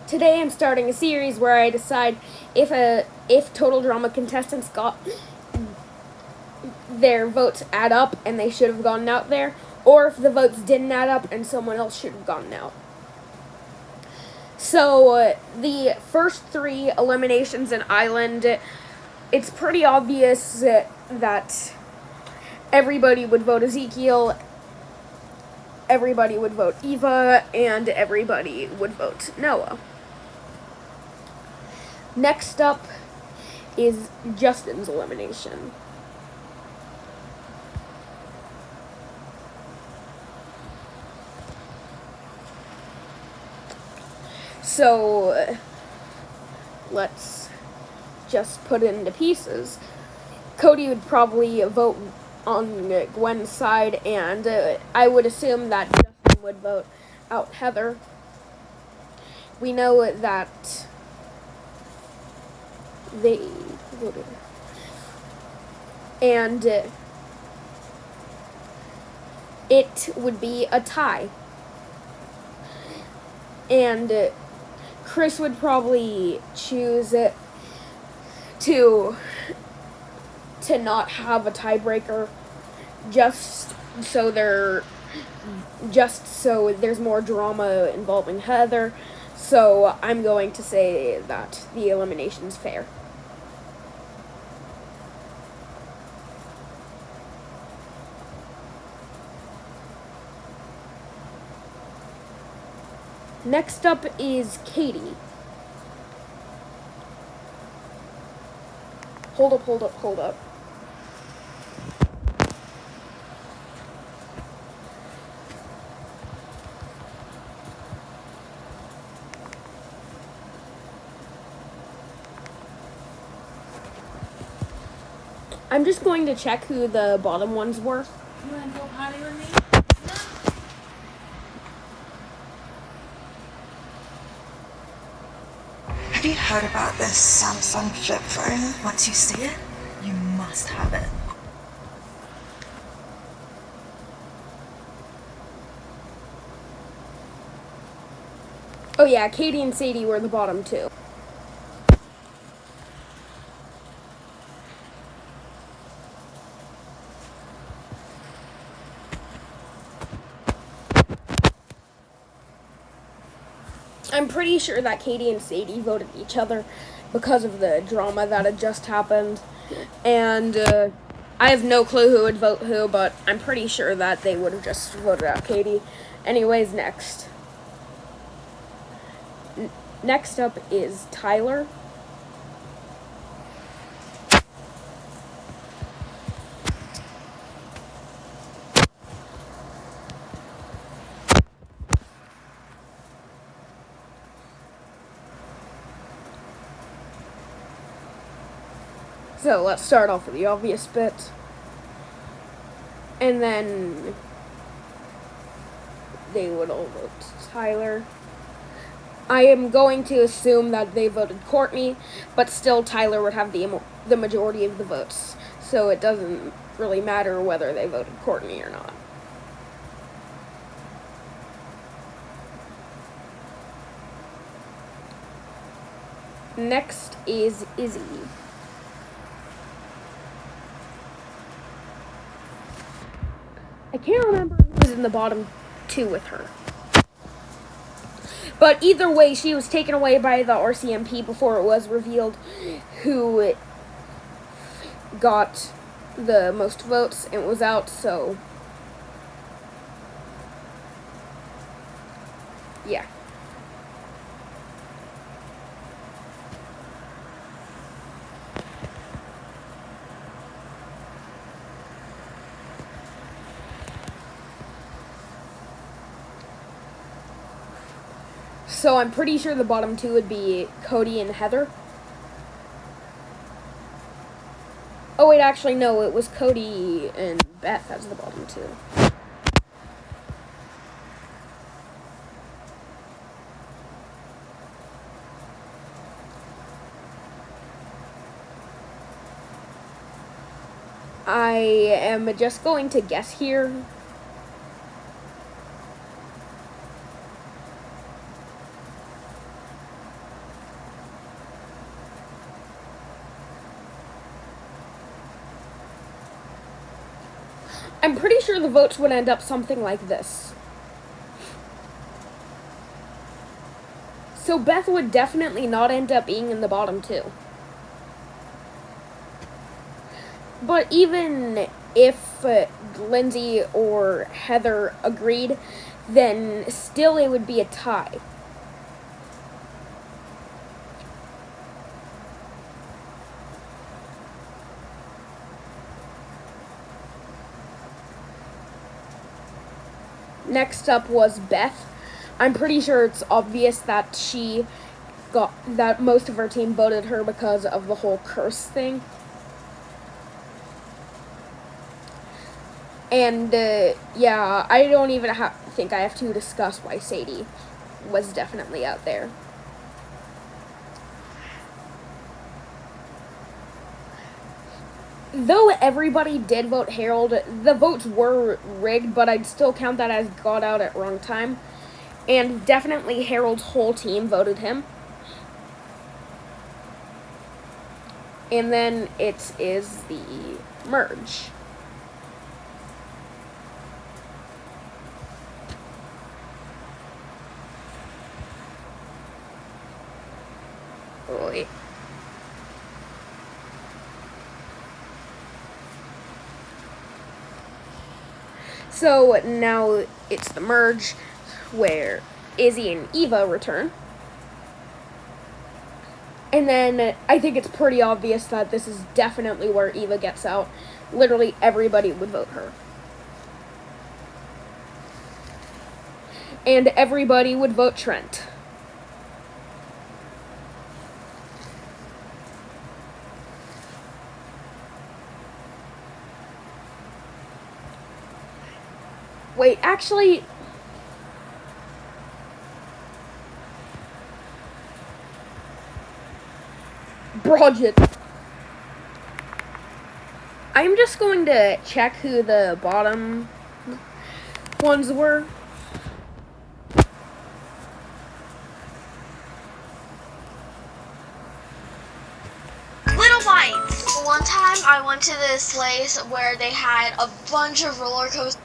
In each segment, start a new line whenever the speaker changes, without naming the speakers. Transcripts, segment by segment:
Today I'm starting a series where I decide if Total Drama contestants got their votes add up and they should have gone out there, or if the votes didn't add up and someone else should have gone out. So the first three eliminations in Island, it's pretty obvious that everybody would vote Ezekiel, everybody would vote Eva, and everybody would vote Noah. Next up is Justin's elimination. So let's just put it into pieces. Cody would probably vote on Gwen's side, and I would assume that Justin would vote out Heather. We know that they voted. And it would be a tie. And Chris would probably choose to not have a tiebreaker, just so there's more drama involving Heather. So I'm going to say that the elimination's fair. Next up is Katie. Hold up. I'm just going to check who the bottom ones were.
You want to go potty with me?
Have you heard about this Samsung flip phone? Once you see it, you must have it.
Oh yeah, Katie and Sadie were the bottom two. I'm pretty sure that Katie and Sadie voted each other because of the drama that had just happened. And I have no clue who would vote who, but I'm pretty sure that they would have just voted out Katie. Anyways, next. Next up is Tyler. So let's start off with the obvious bit. And then they would all vote Tyler. I am going to assume that they voted Courtney, but still Tyler would have the majority of the votes. So it doesn't really matter whether they voted Courtney or not. Next is Izzy. I can't remember who was in the bottom two with her. But either way, she was taken away by the RCMP before it was revealed who got the most votes and was out, so yeah. So I'm pretty sure the bottom two would be Cody and Heather. Oh wait, actually no, it was Cody and Beth as the bottom two. I am just going to guess here. I'm pretty sure the votes would end up something like this. So Beth would definitely not end up being in the bottom two. But even if Lindsay or Heather agreed, then still it would be a tie. Next up was Beth. I'm pretty sure it's obvious that that most of her team voted her because of the whole curse thing. And yeah, I don't even think I have to discuss why Sadie was definitely out there. Though everybody did vote Harold, the votes were rigged, but I'd still count that as got out at wrong time. And definitely Harold's whole team voted him. And then it is the merge. Oh, wait. So now it's the merge where Izzy and Eva return. And then I think it's pretty obvious that this is definitely where Eva gets out. Literally everybody would vote her. And everybody would vote Trent. Wait, actually, Brodget. I'm just going to check who the bottom ones were.
Little bites. One time I went to this place where they had a bunch of roller coasters.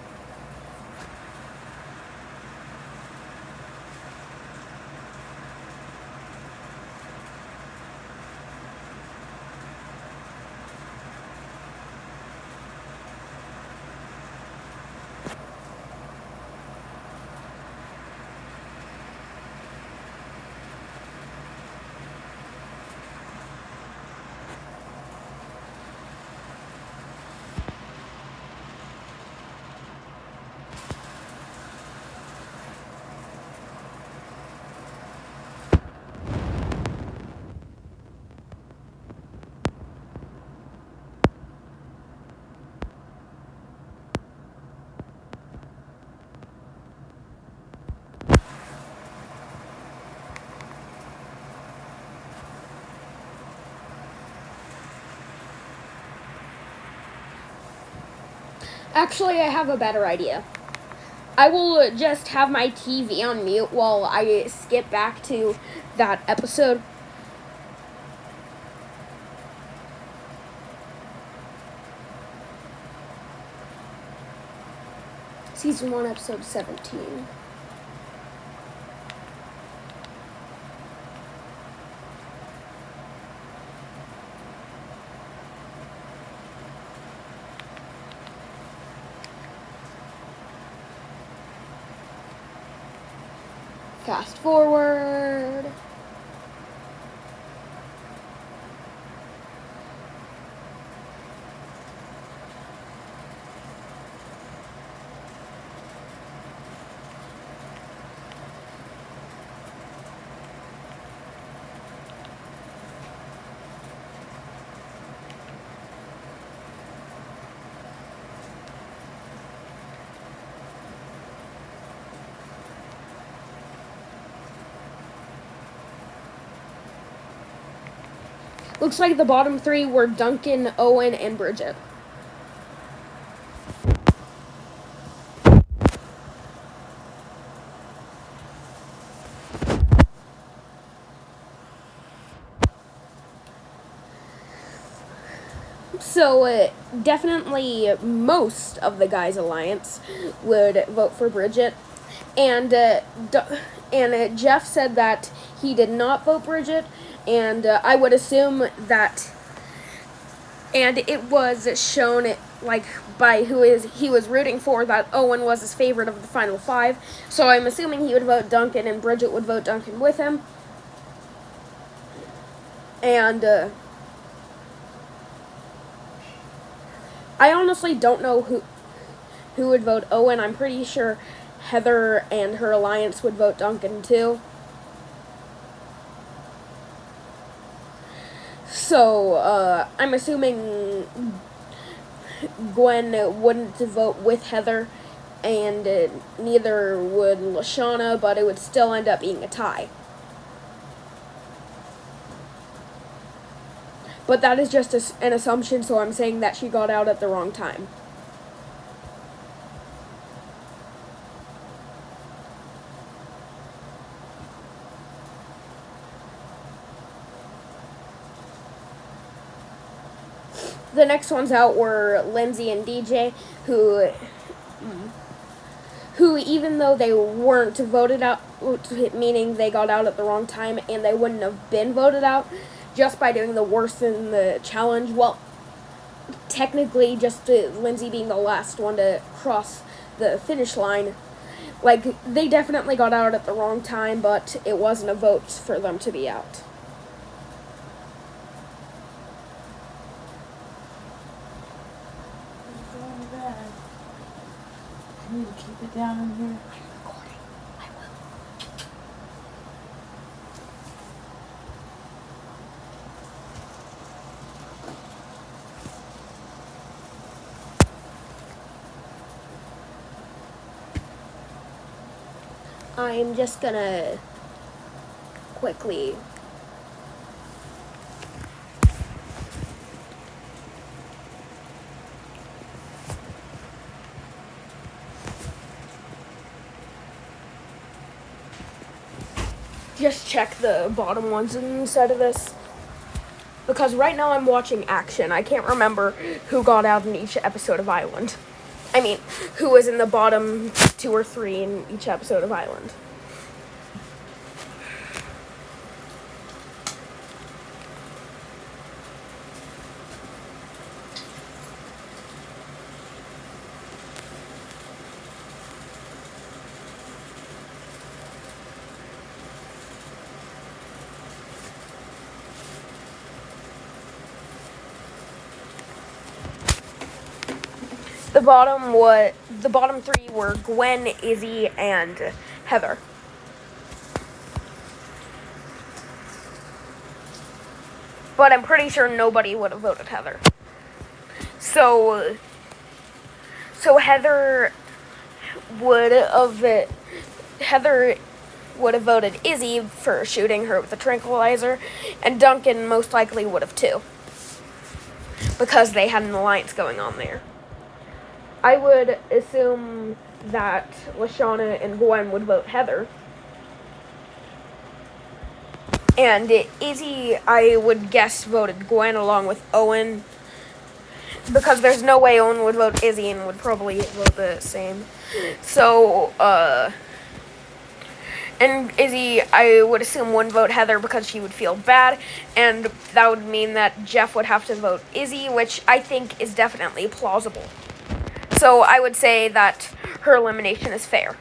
Actually, I have a better idea. I will just have my TV on mute while I skip back to that episode. Season 1, episode 17. Fast forward. Looks like the bottom three were Duncan, Owen, and Bridget. So definitely most of the guys' alliance would vote for Bridget, and Jeff said that he did not vote Bridget, and I would assume that, and it was shown like by he was rooting for, that Owen was his favorite of the final five. So I'm assuming he would vote Duncan, and Bridget would vote Duncan with him, and. I honestly don't know who would vote Owen. I'm pretty sure Heather and her alliance would vote Duncan too. So I'm assuming Gwen wouldn't vote with Heather, and neither would Lashana, but it would still end up being a tie. But that is just an assumption, so I'm saying that she got out at the wrong time. The next ones out were Lindsay and DJ, who even though they weren't voted out, meaning they got out at the wrong time and they wouldn't have been voted out, just by doing the worst in the challenge. Well, technically, just Lindsay being the last one to cross the finish line. Like, they definitely got out at the wrong time, but it wasn't a vote for them to be out.
It's going bad. I need to keep it down in here.
I'm just gonna quickly just check the bottom ones inside of this, because right now I'm watching action. I can't remember who got out in each episode of Island. I mean, who was in the bottom 2 or 3 in each episode of Island. The bottom 3 were Gwen, Izzy, and Heather. But I'm pretty sure nobody would have voted Heather. So Heather would have voted Izzy for shooting her with a tranquilizer, and Duncan most likely would have too, because they had an alliance going on there. I would assume that Lashana and Gwen would vote Heather. And Izzy, I would guess, voted Gwen along with Owen, because there's no way Owen would vote Izzy and would probably vote the same. So, and Izzy, I would assume, wouldn't vote Heather because she would feel bad, and that would mean that Jeff would have to vote Izzy, which I think is definitely plausible. So I would say that her elimination is fair.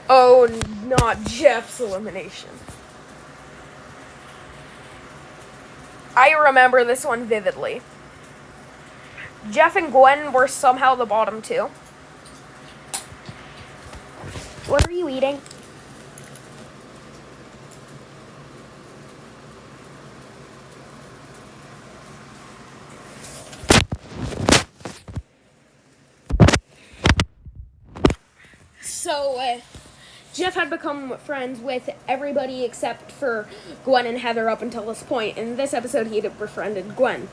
Oh, not Jeff's elimination. I remember this one vividly. Jeff and Gwen were somehow the bottom 2. What are you eating? So, Jeff had become friends with everybody except for Gwen and Heather up until this point. In this episode, he had befriended Gwen.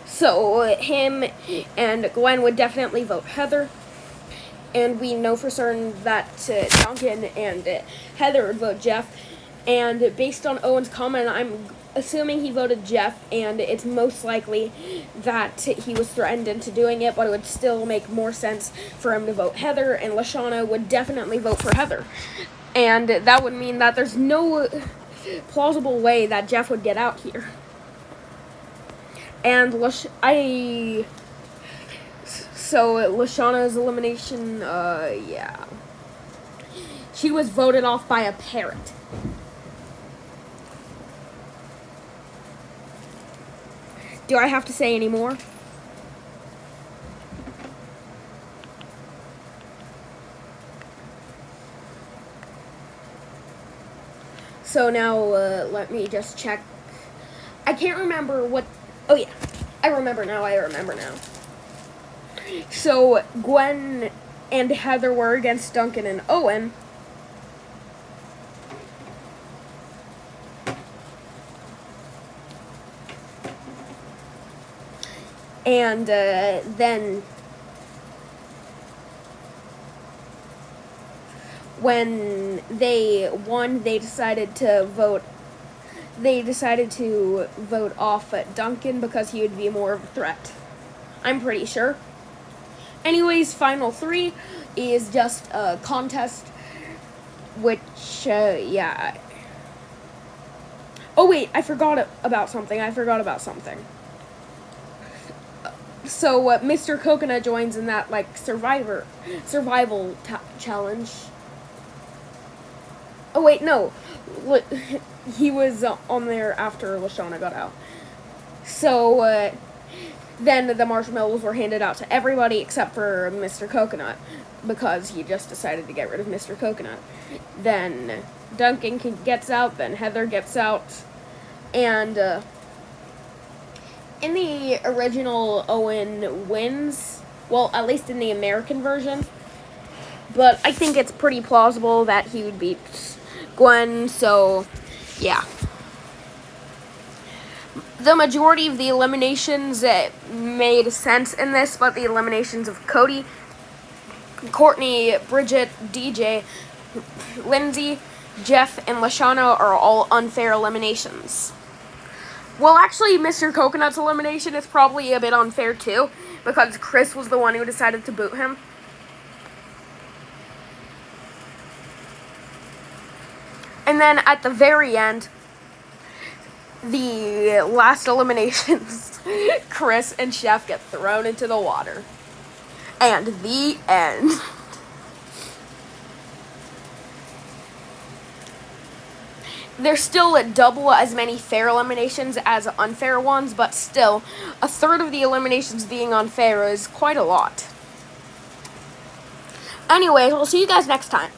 So, him and Gwen would definitely vote Heather. and we know for certain that Duncan and Heather would vote Jeff. And based on Owen's comment, I'm assuming he voted Jeff, and it's most likely that he was threatened into doing it, but it would still make more sense for him to vote Heather, and Lashana would definitely vote for Heather. And that would mean that there's no plausible way that Jeff would get out here. And so Lashana's elimination, yeah. She was voted off by a parrot. Do I have to say any more? So now, let me just check. I can't remember what... Oh, yeah. I remember now. So, Gwen and Heather were against Duncan and Owen. And then when they won, they decided to vote off Duncan because he would be more of a threat. I'm pretty sure. Anyways, final 3 is just a contest, which, yeah. Oh wait, I forgot about something. So Mr. Coconut joins in that like survival challenge. Oh wait, no, he was on there after Lashana got out. So then the marshmallows were handed out to everybody except for Mr. Coconut because he just decided to get rid of Mr. Coconut. Then Duncan gets out. Then Heather gets out, and. In the original, Owen wins. Well, at least in the American version. But I think it's pretty plausible that he would beat Gwen, so yeah. The majority of the eliminations made sense in this, but the eliminations of Cody, Courtney, Bridget, DJ, Lindsay, Jeff, and Lashana are all unfair eliminations. Well, actually, Mr. Coconut's elimination is probably a bit unfair, too, because Chris was the one who decided to boot him. And then, at the very end, the last eliminations, Chris and Chef get thrown into the water. And the end. There's still double as many fair eliminations as unfair ones, but still, a third of the eliminations being unfair is quite a lot. Anyways, we'll see you guys next time.